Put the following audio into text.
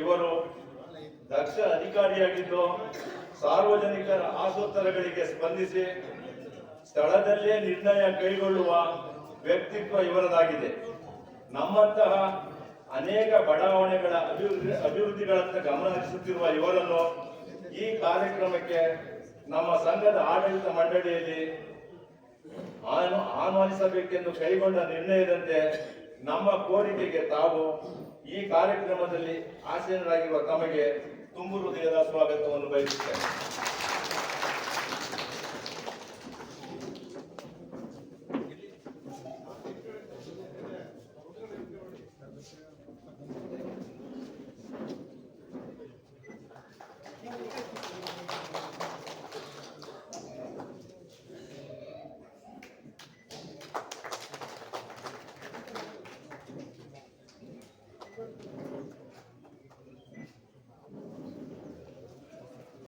ಇವರು ದಕ್ಷ ಅಧಿಕಾರಿಯಾಗಿದ್ದು ಸಾರ್ವಜನಿಕರ ಆಶೋತ್ತರಗಳಿಗೆ ಸ್ಪಂದಿಸಿ ಸ್ಥಳದಲ್ಲೇ ನಿರ್ಣಯ ಕೈಗೊಳ್ಳುವ ವ್ಯಕ್ತಿತ್ವ ಇವರದಾಗಿದೆ. ನಮ್ಮಂತಹ ಅನೇಕ ಬಡಾವಣೆಗಳ ಅಭಿವೃದ್ಧಿಗಳತ್ತ ಗಮನ ಹರಿಸುತ್ತಿರುವ ಇವರನ್ನು ಈ ಕಾರ್ಯಕ್ರಮಕ್ಕೆ ನಮ್ಮ ಸಂಘದ ಆಡಳಿತ ಮಂಡಳಿಯಲ್ಲಿ ಆಹ್ವಾನಿಸಬೇಕೆಂದು ಕೈಗೊಂಡ ನಿರ್ಣಯದಂತೆ ನಮ್ಮ ಕೋರಿಕೆಗೆ ತಾವು ಈ ಕಾರ್ಯಕ್ರಮದಲ್ಲಿ ಆಸೀನರಾಗಿರುವ ತಮಗೆ ತುಂಬು ಹೃದಯದ ಸ್ವಾಗತವನ್ನು ಬಯಸುತ್ತೇನೆ.